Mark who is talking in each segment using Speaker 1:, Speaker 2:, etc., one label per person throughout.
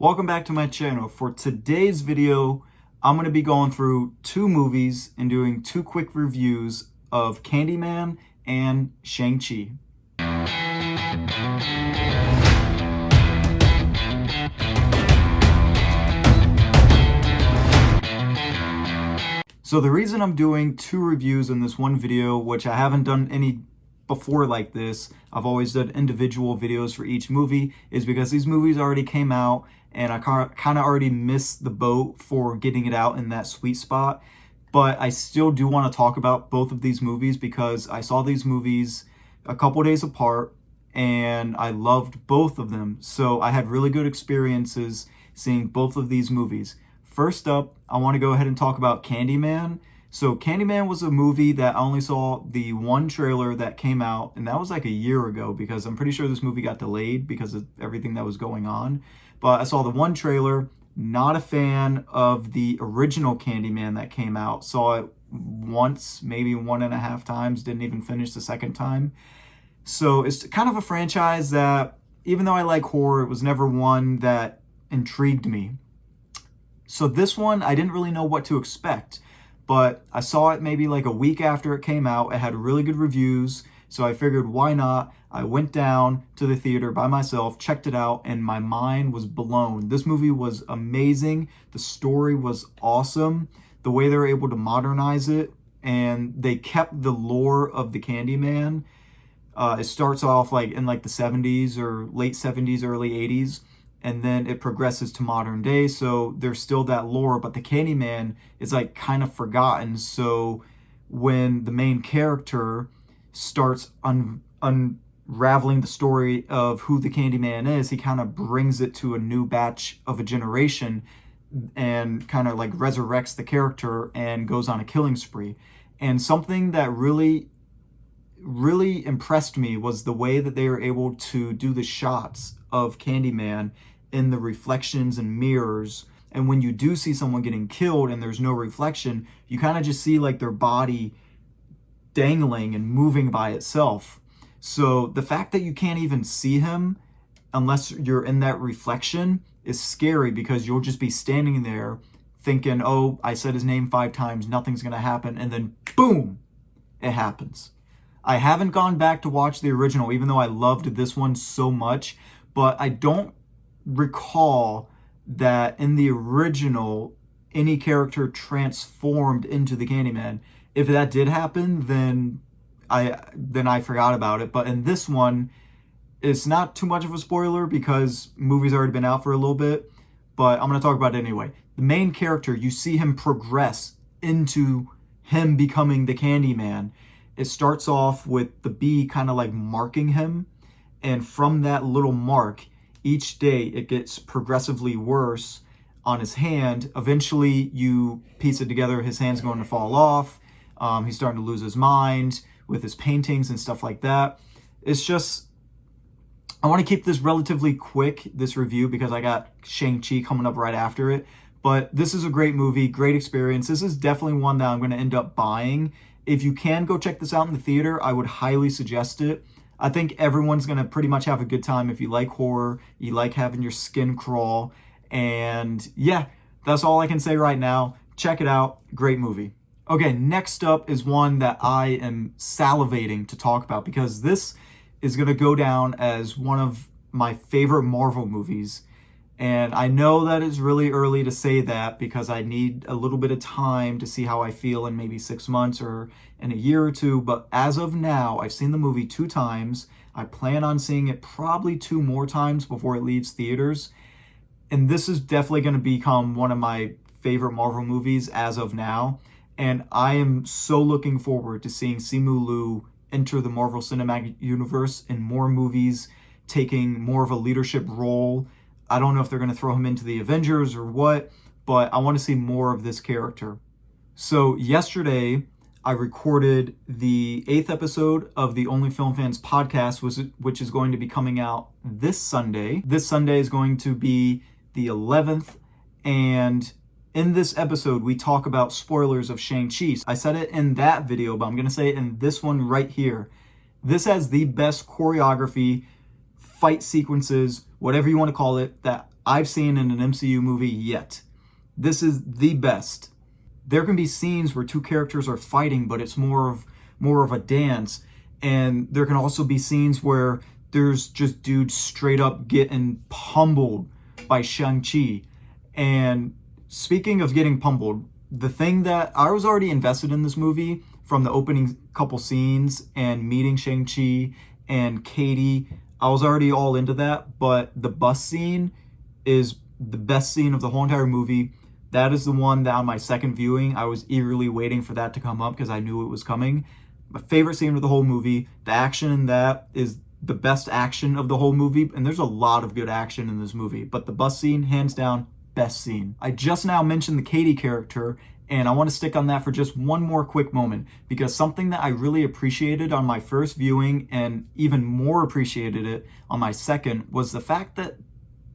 Speaker 1: Welcome back to my channel. For today's video, I'm going to be going through two movies and doing two quick reviews of Candyman and Shang-Chi. So the reason I'm doing two reviews in this one video, which I haven't done any before like this, I've always done individual videos for each movie, is because these movies already came out and I kind of already missed the boat for getting it out in that sweet spot. But I still do want to talk about both of these movies because I saw these movies a couple days apart and I loved both of them. So I had really good experiences seeing both of these movies. First up, I want to go ahead and talk about Candyman. So Candyman was a movie that I only saw the one trailer that came out, and that was like a year ago because I'm pretty sure this movie got delayed because of everything that was going on. But I saw the one trailer, not a fan of the original Candyman that came out. Saw it once, maybe 1.5 times, didn't even finish the second time. So it's kind of a franchise that, even though I like horror, it was never one that intrigued me. So this one, I didn't really know what to expect, but I saw it maybe like a week after it came out. It had really good reviews, so I figured why not? I went down to the theater by myself, checked it out, and my mind was blown. This movie was amazing. The story was awesome. The way they were able to modernize it, and they kept the lore of the Candyman. It starts off like in like the 70s or late 70s, early 80s. And then it progresses to modern day, so there's still that lore, but the Candyman is like kind of forgotten. So when the main character starts unraveling the story of who the Candyman is, he kind of brings it to a new batch of a generation and kind of like resurrects the character and goes on a killing spree. And something that really impressed me was the way that they were able to do the shots of Candyman in the reflections and mirrors. And when you do see someone getting killed and there's no reflection, you kind of just see like their body dangling and moving by itself. So the fact that you can't even see him unless you're in that reflection is scary, because you'll just be standing there thinking, oh, I said his name 5 times, nothing's gonna happen, and then boom, it happens. I haven't gone back to watch the original, even though I loved this one so much, but I don't recall that in the original any character transformed into the Candyman. If that did happen, then I forgot about it. But in this one, it's not too much of a spoiler because movie's already been out for a little bit, but I'm going to talk about it anyway. The main character, you see him progress into him becoming the Candyman. It starts off with the bee kind of like marking him, and from that little mark, each day it gets progressively worse on his hand. Eventually you piece it together, his hand's going to fall off. He's starting to lose his mind with his paintings and stuff like that. It's just, I want to keep this relatively quick, this review, because I got Shang-Chi coming up right after it. But this is a great movie, great experience. This is definitely one that I'm going to end up buying. If you can go check this out in the theater, I would highly suggest it. I think everyone's going to pretty much have a good time if you like horror, you like having your skin crawl. And yeah, that's all I can say right now. Check it out. Great movie. Okay, next up is one that I am salivating to talk about because this is going to go down as one of my favorite Marvel movies. And I know that it's really early to say that because I need a little bit of time to see how I feel in maybe 6 months or in a year or two. But as of now, I've seen the movie 2 times. I plan on seeing it probably 2 more times before it leaves theaters. And this is definitely going to become one of my favorite Marvel movies as of now. And I am so looking forward to seeing Simu Liu enter the Marvel Cinematic Universe in more movies, taking more of a leadership role. I don't know if they're going to throw him into the Avengers or what, but I want to see more of this character. So yesterday, I recorded the 8th episode of the Only Film Fans podcast, which is going to be coming out this Sunday. This Sunday is going to be the 11th, and in this episode, we talk about spoilers of Shang-Chi. I said it in that video, but I'm going to say it in this one right here. This has the best choreography, fight sequences, whatever you want to call it, that I've seen in an MCU movie yet. This is the best. There can be scenes where two characters are fighting, but it's more of a dance. And there can also be scenes where there's just dudes straight up getting pummeled by Shang-Chi. And speaking of getting pummeled, the thing that I was already invested in this movie from the opening couple scenes and meeting Shang-Chi and Katie, I was already all into that. But the bus scene is the best scene of the whole entire movie. That is the one that on my second viewing, I was eagerly waiting for that to come up because I knew it was coming. My favorite scene of the whole movie. The action in that is the best action of the whole movie, and there's a lot of good action in this movie, but the bus scene, hands down, best scene. I just now mentioned the Katie character, and I want to stick on that for just one more quick moment, because something that I really appreciated on my first viewing and even more appreciated it on my second was the fact that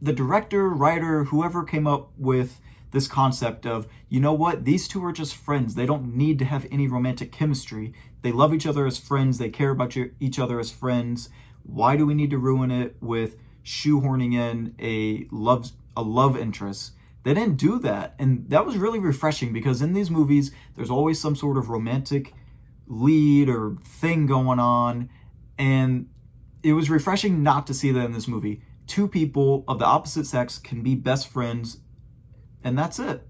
Speaker 1: the director, writer, whoever came up with this concept of, you know what, these two are just friends. They don't need to have any romantic chemistry. They love each other as friends. They care about each other as friends. Why do we need to ruin it with shoehorning in a love interest? They didn't do that. And that was really refreshing because in these movies, there's always some sort of romantic lead or thing going on. And it was refreshing not to see that in this movie. Two people of the opposite sex can be best friends, and that's it.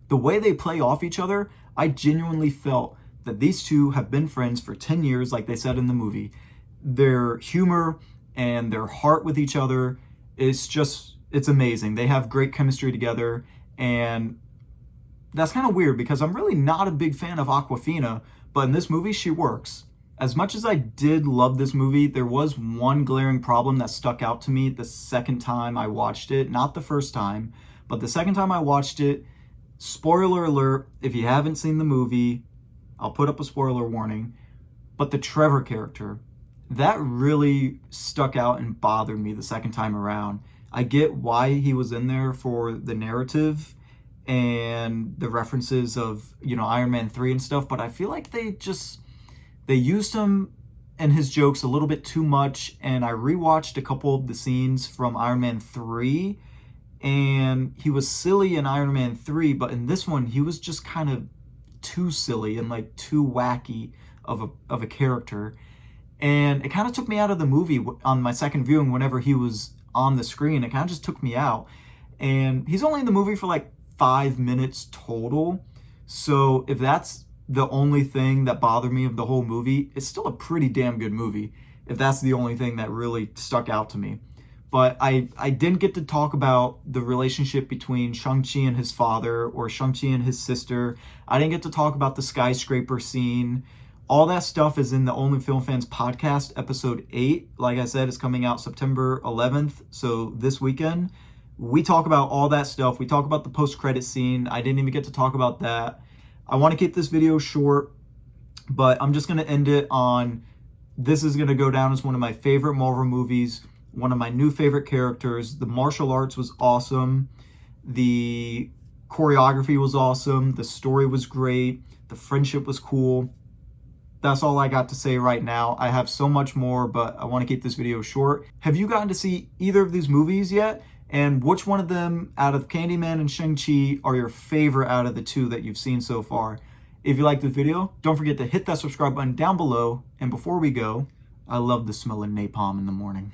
Speaker 1: The way they play off each other, I genuinely felt that these two have been friends for 10 years, like they said in the movie. Their humor and their heart with each other is just, it's amazing. They have great chemistry together, and that's kind of weird because I'm really not a big fan of Awkwafina, but in this movie, she works. As much as I did love this movie, there was one glaring problem that stuck out to me the second time I watched it. Not the first time, but the second time I watched it. Spoiler alert, if you haven't seen the movie, I'll put up a spoiler warning. But the Trevor character, that really stuck out and bothered me the second time around. I get why he was in there for the narrative and the references of, Iron Man 3 and stuff, but I feel like they used him and his jokes a little bit too much, and I rewatched a couple of the scenes from Iron Man 3, and he was silly in Iron Man 3, but in this one, he was just kind of too silly and like too wacky of a character. And it kind of took me out of the movie on my second viewing whenever he was on the screen. It kind of just took me out. And he's only in the movie for like 5 minutes total. So if that's the only thing that bothered me of the whole movie, it's still a pretty damn good movie, if that's the only thing that really stuck out to me. But I didn't get to talk about the relationship between Shang-Chi and his father or Shang-Chi and his sister. I didn't get to talk about the skyscraper scene. All that stuff is in the Only Film Fans podcast, episode 8. Like I said, it's coming out September 11th, so this weekend. We talk about all that stuff. We talk about the post-credit scene. I didn't even get to talk about that. I want to keep this video short, but I'm just going to end it on, this is going to go down as one of my favorite Marvel movies, one of my new favorite characters. The martial arts was awesome. The choreography was awesome. The story was great. The friendship was cool. That's all I got to say right now. I have so much more, but I want to keep this video short. Have you gotten to see either of these movies yet? And which one of them out of Candyman and Shang-Chi are your favorite out of the two that you've seen so far? If you liked this video, don't forget to hit that subscribe button down below. And before we go, I love the smell of napalm in the morning.